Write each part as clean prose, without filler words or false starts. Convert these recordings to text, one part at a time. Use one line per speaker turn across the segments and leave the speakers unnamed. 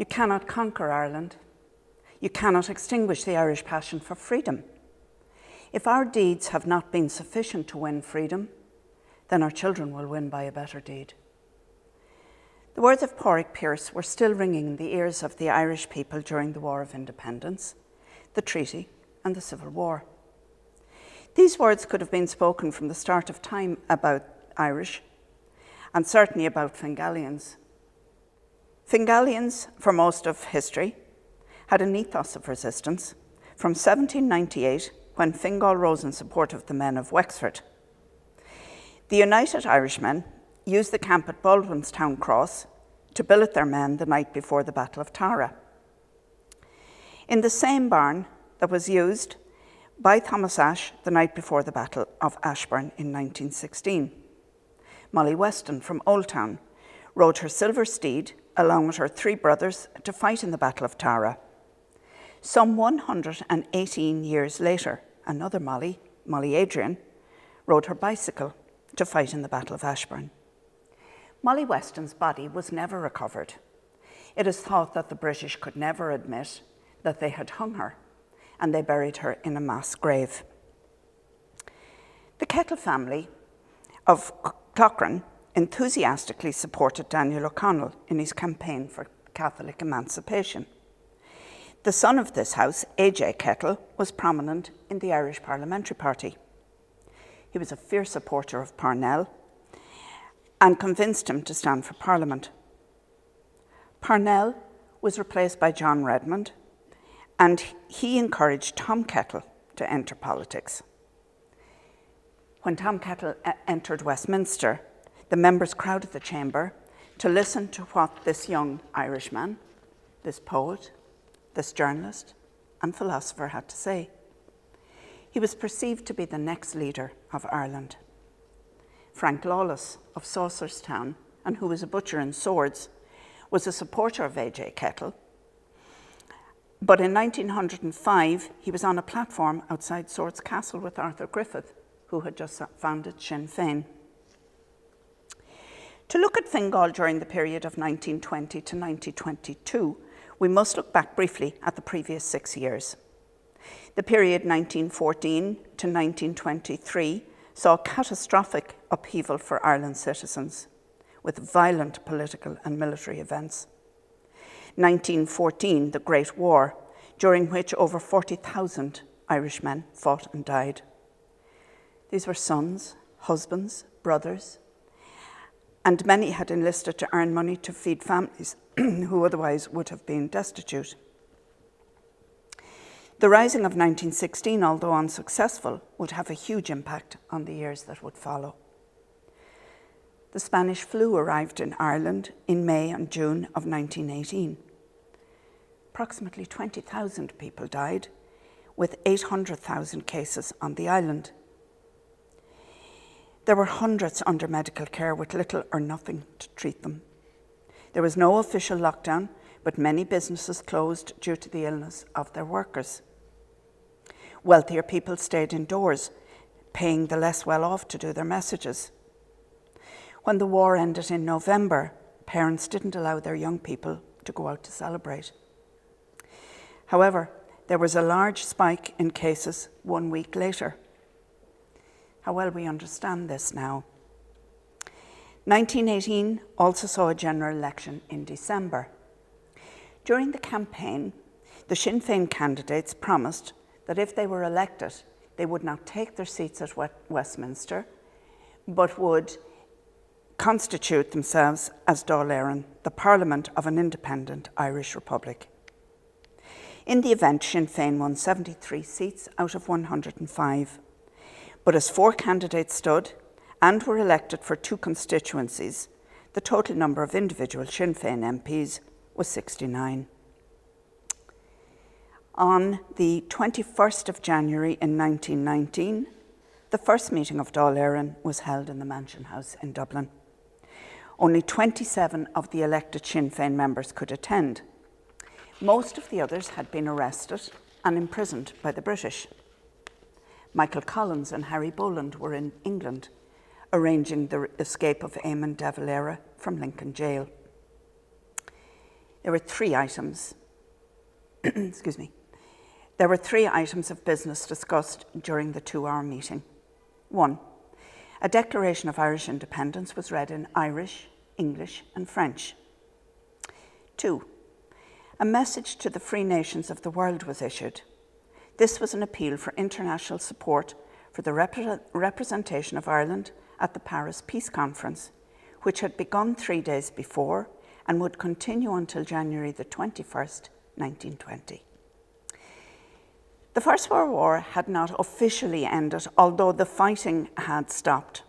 cannot conquer Ireland. You cannot extinguish the Irish passion for freedom. If our deeds have not been sufficient to win freedom, then our children will win by a better deed. The words of Pádraig Pearse were still ringing in the ears of the Irish people during the War of Independence, the Treaty and the Civil War. These words could have been spoken from the start of time about Irish, and certainly about Fingalians. Fingalians, for most of history, had an ethos of resistance from 1798, when Fingal rose in support of the men of Wexford. The United Irishmen used the camp at Baldwinstown Cross to billet their men the night before the Battle of Tara. In the same barn that was used by Thomas Ashe the night before the Battle of Ashburn in 1916. Molly Weston from Oldtown rode her silver steed along with her 3 brothers to fight in the Battle of Tara. Some 118 years later, another Molly Adrian, rode her bicycle to fight in the Battle of Ashburn. Molly Weston's body was never recovered. It is thought that the British could never admit that they had hung her, and they buried her in a mass grave. The Kettle family of Clochran enthusiastically supported Daniel O'Connell in his campaign for Catholic emancipation. The son of this house, A.J. Kettle, was prominent in the Irish Parliamentary Party. He was a fierce supporter of Parnell and convinced him to stand for Parliament. Parnell was replaced by John Redmond, and he encouraged Tom Kettle to enter politics. When Tom Kettle entered Westminster, the members crowded the chamber to listen to what this young Irishman, this poet, this journalist and philosopher had to say. He was perceived to be the next leader of Ireland. Frank Lawless of Saucerstown, and who was a butcher in Swords, was a supporter of A.J. Kettle. But in 1905, he was on a platform outside Swords Castle with Arthur Griffith, who had just founded Sinn Féin. To look at Fingal during the period of 1920 to 1922, we must look back briefly at the previous 6 years. The period 1914 to 1923 saw catastrophic upheaval for Ireland's citizens, with violent political and military events. 1914, the Great War, during which over 40,000 Irishmen fought and died. These were sons, husbands, brothers, and many had enlisted to earn money to feed families who otherwise would have been destitute. The Rising of 1916, although unsuccessful, would have a huge impact on the years that would follow. The Spanish flu arrived in Ireland in May and June of 1918. Approximately 20,000 people died, with 800,000 cases on the island. There were hundreds under medical care with little or nothing to treat them. There was no official lockdown, but many businesses closed due to the illness of their workers. Wealthier people stayed indoors, paying the less well-off to do their messages. When the war ended in November, parents didn't allow their young people to go out to celebrate. However, there was a large spike in cases 1 week later. How well we understand this now. 1918 also saw a general election in December. During the campaign, the Sinn Féin candidates promised that if they were elected, they would not take their seats at Westminster, but would constitute themselves as Dáil Éireann, the Parliament of an independent Irish Republic. In the event, Sinn Féin won 73 seats out of 105. But as 4 candidates stood and were elected for 2 constituencies, the total number of individual Sinn Féin MPs was 69. On the 21st of January in 1919, the first meeting of Dáil Éireann was held in the Mansion House in Dublin. Only 27 of the elected Sinn Féin members could attend. Most of the others had been arrested and imprisoned by the British. Michael Collins and Harry Boland were in England, arranging the escape of Eamon de Valera from Lincoln Jail. There were three items, excuse me. There were three items of business discussed during the 2-hour meeting. 1, a declaration of Irish independence was read in Irish, English and French. 2, a message to the free nations of the world was issued. This was an appeal for international support for the representation of Ireland at the Paris Peace Conference, which had begun 3 days before and would continue until January the 21st, 1920. The First World War had not officially ended, although the fighting had stopped,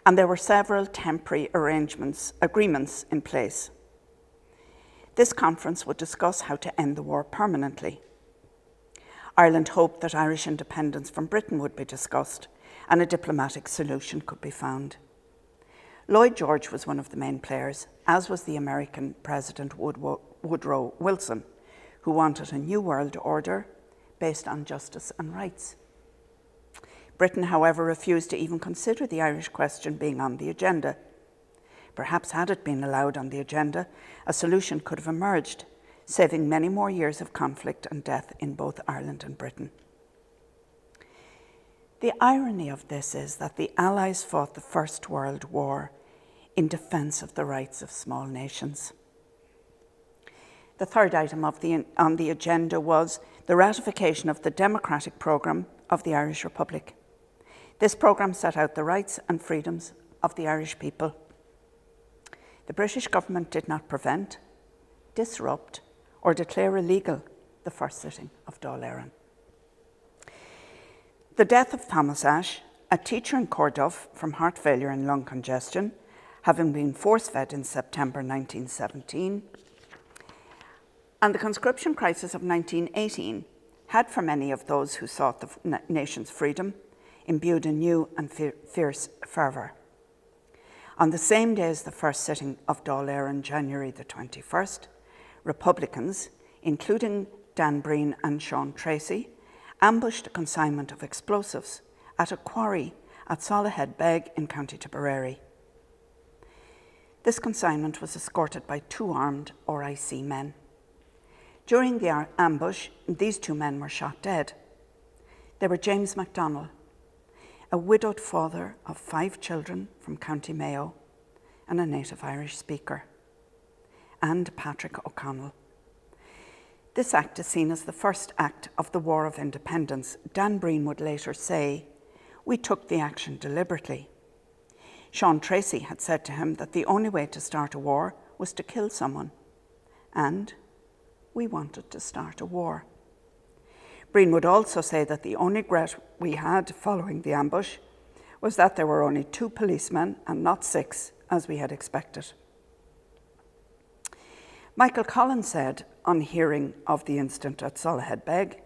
and there were several temporary agreements in place. This conference would discuss how to end the war permanently. Ireland hoped that Irish independence from Britain would be discussed and a diplomatic solution could be found. Lloyd George was one of the main players, as was the American President Woodrow Wilson, who wanted a new world order based on justice and rights. Britain, however, refused to even consider the Irish question being on the agenda. Perhaps had it been allowed on the agenda, a solution could have emerged, saving many more years of conflict and death in both Ireland and Britain. The irony of this is that the Allies fought the First World War in defence of the rights of small nations. The third item on the agenda was the ratification of the democratic programme of the Irish Republic. This programme set out the rights and freedoms of the Irish people. The British government did not prevent, disrupt, or declare illegal the first sitting of Dáil Éireann. The death of Thomas Ashe, a teacher in Corduff from heart failure and lung congestion, having been force-fed in September 1917, and the conscription crisis of 1918 had, for many of those who sought the nation's freedom, imbued a new and fierce fervour. On the same day as the first sitting of Dáil Éireann, January the 21st, Republicans, including Dan Breen and Sean Tracy, ambushed a consignment of explosives at a quarry at Sack Beg in County Tipperary. This consignment was escorted by 2 armed RIC men. During the ambush, these 2 men were shot dead. They were James MacDonald, a widowed father of 5 children from County Mayo and a native Irish speaker, and Patrick O'Connell. This act is seen as the first act of the War of Independence. Dan Breen would later say, "We took the action deliberately." Sean Tracy had said to him that the only way to start a war was to kill someone, and we wanted to start a war. Breen would also say that the only regret we had following the ambush was that there were only 2 policemen and not 6, as we had expected. Michael Collins said on hearing of the incident at Sack Beg,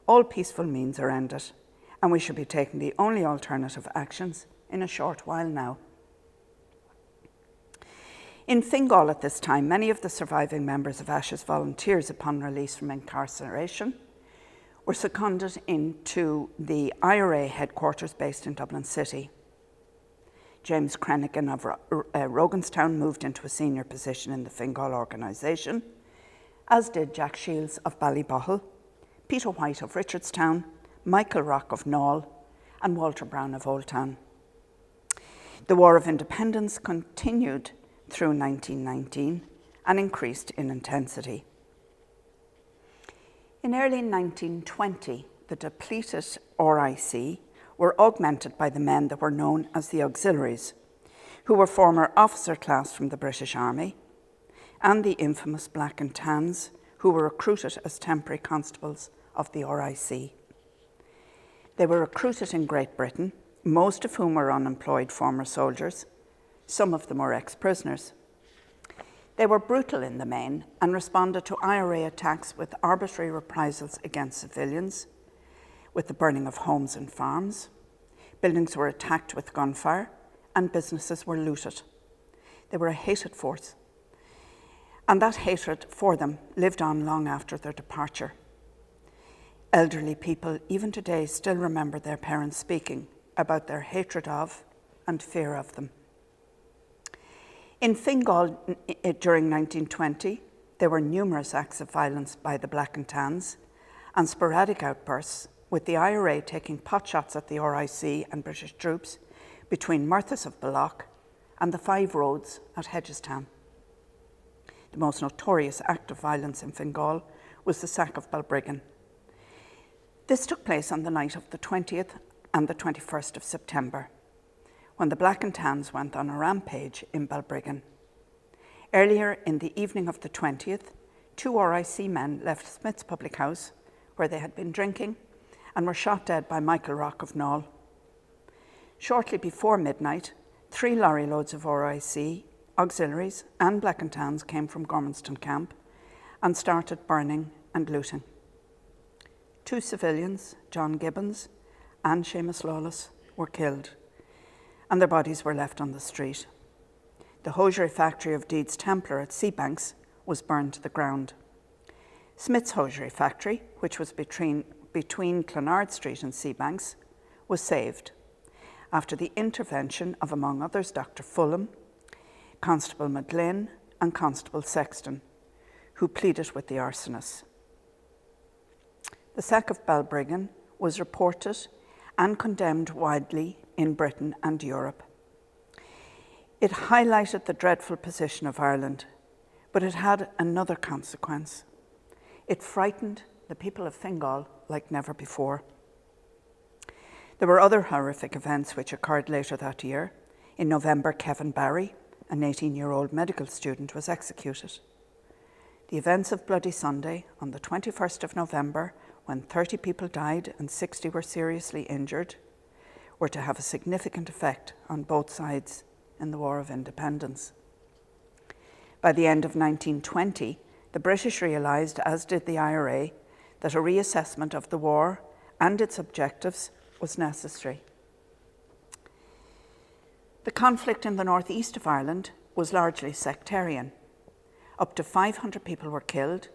"All peaceful means are ended, and we should be taking the only alternative actions in a short while now." In Fingal at this time, many of the surviving members of Ashe's volunteers, upon release from incarceration, were seconded into the IRA headquarters based in Dublin City. James Crenigan of Roganstown moved into a senior position in the Fingal organisation, as did Jack Shields of Ballybohol, Peter White of Richardstown, Michael Rock of Naul, and Walter Brown of Old Town. The War of Independence continued through 1919 and increased in intensity. In early 1920, the depleted RIC were augmented by the men that were known as the auxiliaries, who were former officer class from the British Army, and the infamous Black and Tans, who were recruited as temporary constables of the RIC. They were recruited in Great Britain, most of whom were unemployed former soldiers. Some of them were ex-prisoners. They were brutal in the main and responded to IRA attacks with arbitrary reprisals against civilians, with the burning of homes and farms. Buildings were attacked with gunfire and businesses were looted. They were a hated force, and that hatred for them lived on long after their departure. Elderly people, even today, still remember their parents speaking about their hatred of and fear of them. In Fingal during 1920, there were numerous acts of violence by the Black and Tans and sporadic outbursts, with the IRA taking potshots at the RIC and British troops between Murthas of Balloch and the Five Roads at Hedgestown. The most notorious act of violence in Fingal was the Sack of Balbregan. This took place on the night of the 20th and the 21st of September, when the Black and Tans went on a rampage in Balbregan. Earlier in the evening of the 20th, 2 RIC men left Smith's public house, where they had been drinking, and were shot dead by Michael Rock of Knoll. Shortly before midnight, 3 lorry loads of RIC, auxiliaries and Black and Tans came from Gormanston camp and started burning and looting. 2 civilians, John Gibbons and Seamus Lawless, were killed, and their bodies were left on the street. The hosiery factory of Deeds Templar at Seabanks was burned to the ground. Smith's hosiery factory, which was between Clonard Street and Seabanks, was saved after the intervention of, among others, Dr. Fulham, Constable McGlynn and Constable Sexton, who pleaded with the arsonists. The Sack of Balbregan was reported and condemned widely in Britain and Europe. It highlighted the dreadful position of Ireland, but it had another consequence. It frightened the people of Fingal like never before. There were other horrific events which occurred later that year. In November, Kevin Barry, an 18-year-old medical student, was executed. The events of Bloody Sunday on the 21st of November, when 30 people died and 60 were seriously injured, were to have a significant effect on both sides in the War of Independence. By the end of 1920, the British realised, as did the IRA, that a reassessment of the war and its objectives was necessary. The conflict in the northeast of Ireland was largely sectarian. Up to 500 people were killed,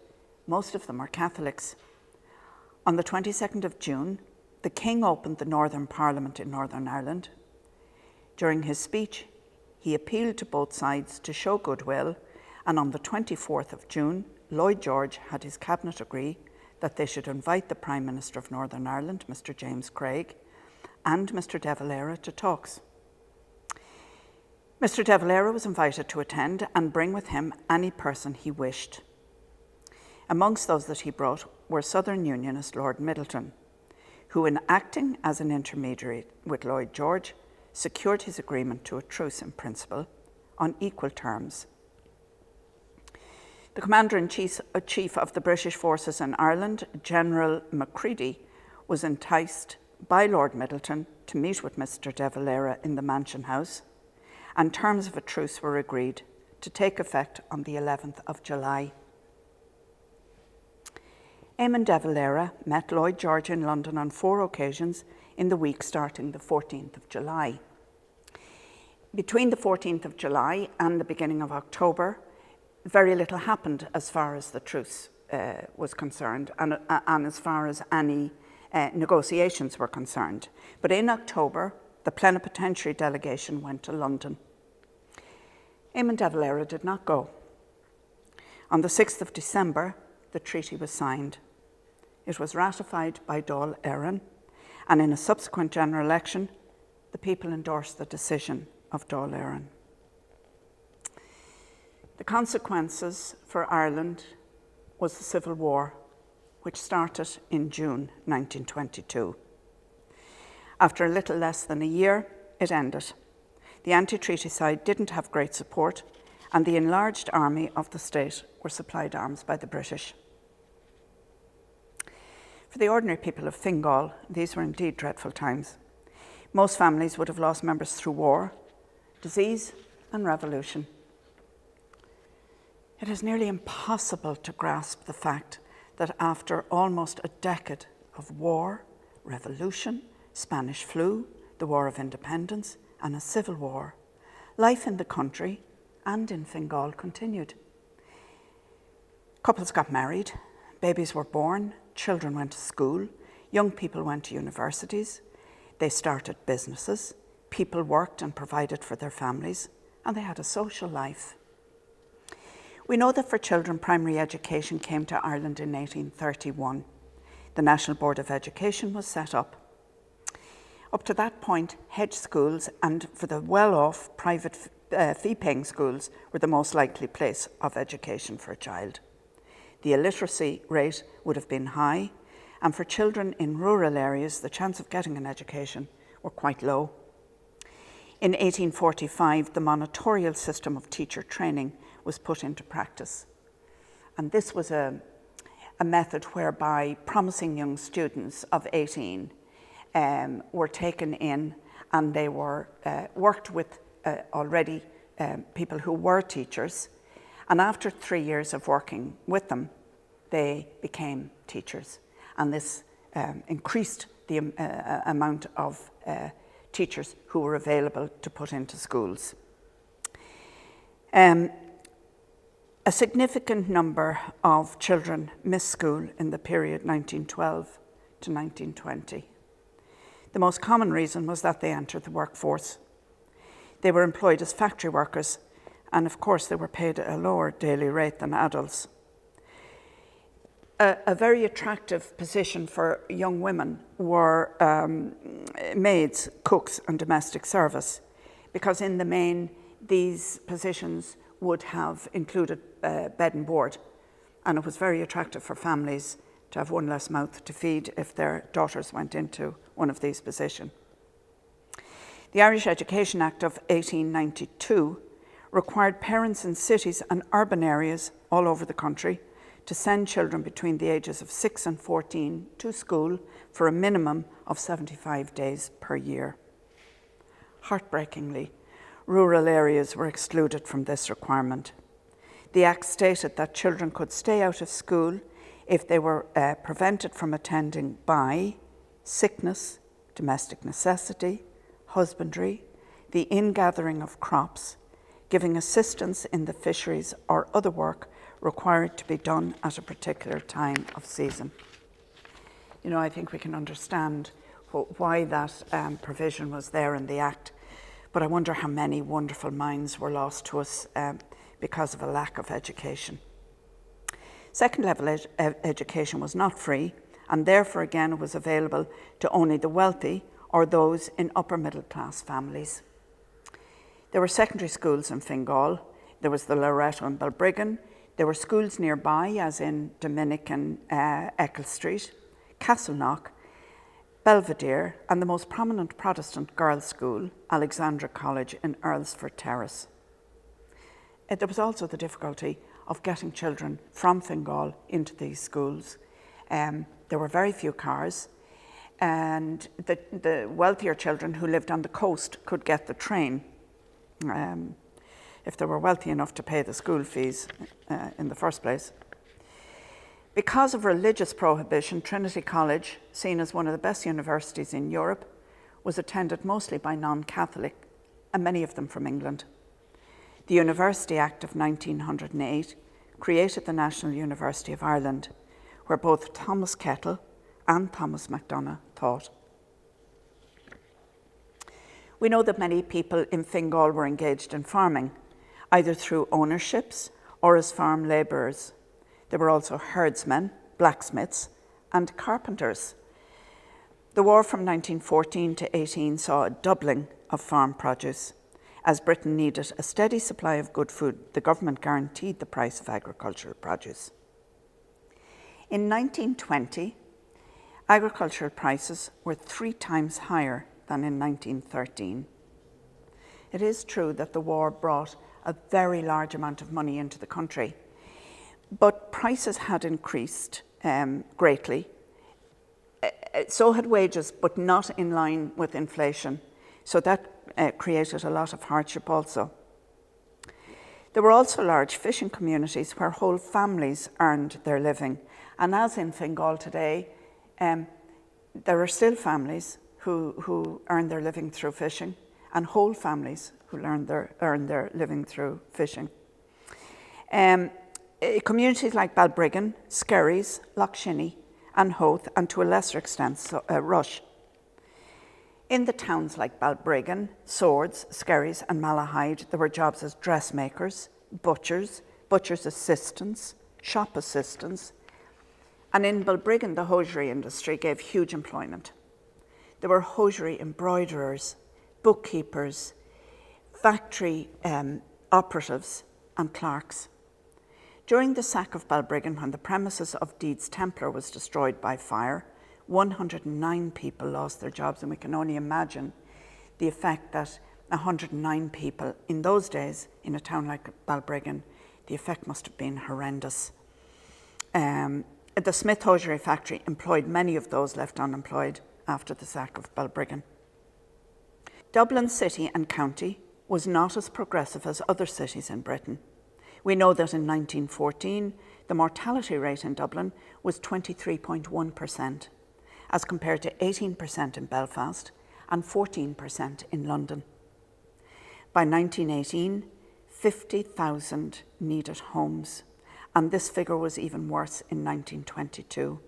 most of them were Catholics. On the 22nd of June, the King opened the Northern Parliament in Northern Ireland. During his speech, he appealed to both sides to show goodwill, and on the 24th of June, Lloyd George had his cabinet agree that they should invite the Prime Minister of Northern Ireland, Mr. James Craig, and Mr. De Valera to talks. Mr. De Valera was invited to attend and bring with him any person he wished. Amongst those that he brought were Southern Unionist Lord Middleton, who, in acting as an intermediary with Lloyd George, secured his agreement to a truce in principle on equal terms. The Commander-in-Chief of the British forces in Ireland, General Macready, was enticed by Lord Middleton to meet with Mr. De Valera in the Mansion House, and terms of a truce were agreed to take effect on the 11th of July. Eamon De Valera met Lloyd George in London on 4 occasions in the week starting the 14th of July. Between the 14th of July and the beginning of October, very little happened as far as the truce was concerned and as far as any negotiations were concerned. But in October, the plenipotentiary delegation went to London. Eamon De Valera did not go. On the 6th of December, the treaty was signed. It was ratified by Dáil Éireann, and in a subsequent general election, the people endorsed the decision of Dáil Éireann. The consequences for Ireland was the Civil War, which started in June 1922. After a little less than a year, it ended. The anti-treaty side didn't have great support, and the enlarged army of the state were supplied arms by the British. For the ordinary people of Fingal, these were indeed dreadful times. Most families would have lost members through war, disease, and revolution. It is nearly impossible to grasp the fact that after almost a decade of war, revolution, Spanish flu, the War of Independence, and a civil war, life in the country and in Fingal continued. Couples got married, babies were born, children went to school, young people went to universities, they started businesses, people worked and provided for their families, and they had a social life. We know that for children, primary education came to Ireland in 1831. The National Board of Education was set up. Up to that point, hedge schools and for the well-off private fee-paying schools were the most likely place of education for a child. The illiteracy rate would have been high, and for children in rural areas, the chance of getting an education were quite low. In 1845, the Monitorial system of teacher training was put into practice. And this was a method whereby promising young students of 18 were taken in, and they were worked with already people who were teachers. And after 3 years of working with them, they became teachers. And this increased the amount of teachers who were available to put into schools. A significant number of children missed school in the period 1912 to 1920. The most common reason was that they entered the workforce. They were employed as factory workers, and of course they were paid a lower daily rate than adults. A very attractive position for young women were maids, cooks and domestic service, because in the main these positions would have included bed and board, and it was very attractive for families to have one less mouth to feed if their daughters went into one of these positions. The Irish Education Act of 1892 required parents in cities and urban areas all over the country to send children between the ages of 6 and 14 to school for a minimum of 75 days per year. Heartbreakingly, rural areas were excluded from this requirement. The Act stated that children could stay out of school if they were prevented from attending by sickness, domestic necessity, husbandry, the ingathering of crops, giving assistance in the fisheries or other work required to be done at a particular time of season. You know, I think we can understand why that provision was there in the Act, but I wonder how many wonderful minds were lost to us because of a lack of education. Second level education was not free, and therefore again it was available to only the wealthy or those in upper middle class families. There were secondary schools in Fingal. There was the Loreto and Balbregan. There were schools nearby, as in Dominican Eccles Street, Castleknock, Belvedere, and the most prominent Protestant girls' school, Alexandra College in Earlsford Terrace. There was also the difficulty of getting children from Fingal into these schools. There were very few cars, and the wealthier children who lived on the coast could get the train if they were wealthy enough to pay the school fees in the first place. Because of religious prohibition, Trinity College, seen as one of the best universities in Europe, was attended mostly by non-Catholic, and many of them from England. The University Act of 1908 created the National University of Ireland, where both Thomas Kettle and Thomas MacDonagh taught. We know that many people in Fingal were engaged in farming, either through ownerships or as farm labourers. There were also herdsmen, blacksmiths, and carpenters. The war from 1914 to 18 saw a doubling of farm produce. As Britain needed a steady supply of good food, the government guaranteed the price of agricultural produce. In 1920, agricultural prices were 3 times higher than in 1913. It is true that the war brought a very large amount of money into the country, but prices had increased greatly. So had wages, but not in line with inflation. So that created a lot of hardship also. There were also large fishing communities where whole families earned their living. And as in Fingal today, there are still families who earn their living through fishing, and whole families who earn their living through fishing. Communities like Balbregan, Skerries, Lochshinny and Howth, and to a lesser extent Rush. In the towns like Balbregan, Swords, Skerries and Malahide, there were jobs as dressmakers, butchers, butcher's assistants, shop assistants, and in Balbregan, the hosiery industry gave huge employment. There were hosiery embroiderers, bookkeepers, factory operatives, and clerks. During the Sack of Balbregan, when the premises of Deeds Templar was destroyed by fire, 109 people lost their jobs, and we can only imagine the effect that 109 people in those days in a town like Balbregan, the effect must have been horrendous. The Smith Hosiery Factory employed many of those left unemployed after the Sack of Balbregan. Dublin City and County was not as progressive as other cities in Britain. We know that in 1914, the mortality rate in Dublin was 23.1%, as compared to 18% in Belfast and 14% in London. By 1918, 50,000 needed homes, and this figure was even worse in 1922.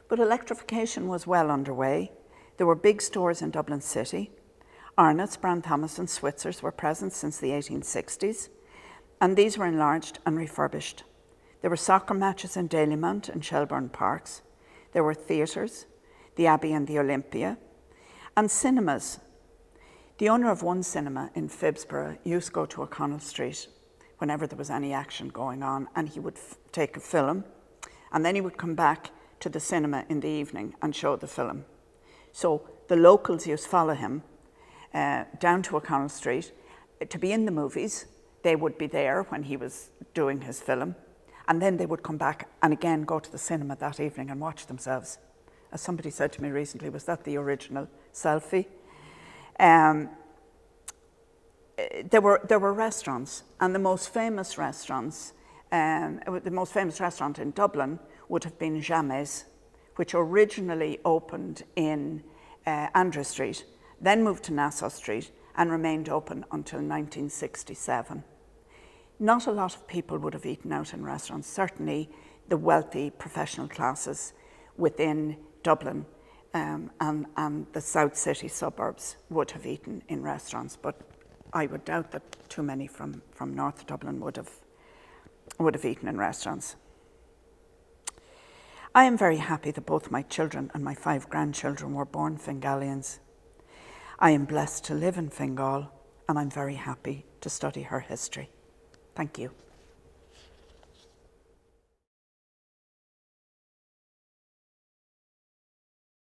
But electrification was well underway. There were big stores in Dublin City. Arnott's, Brown Thomas and Switzer's were present since the 1860s, and these were enlarged and refurbished. There were soccer matches in Dalymount and Shelbourne Parks. There were theatres, the Abbey and the Olympia, and cinemas. The owner of one cinema in Phibsborough used to go to O'Connell Street whenever there was any action going on, and he would take a film, and then he would come back to the cinema in the evening and show the film. So the locals used to follow him down to O'Connell Street to be in the movies. They would be there when he was doing his film, and then they would come back and again go to the cinema that evening and watch themselves. As somebody said to me recently, was that the original selfie? There were restaurants, and the most famous restaurant in Dublin would have been Jamais, which originally opened in Andrew Street, then moved to Nassau Street, and remained open until 1967. Not a lot of people would have eaten out in restaurants. Certainly the wealthy professional classes within Dublin and the South City suburbs would have eaten in restaurants, but I would doubt that too many from North Dublin would have eaten in restaurants. I am very happy that both my children and my 5 grandchildren were born Fingalians. I am blessed to live in Fingal, and I'm very happy to study her history. Thank you.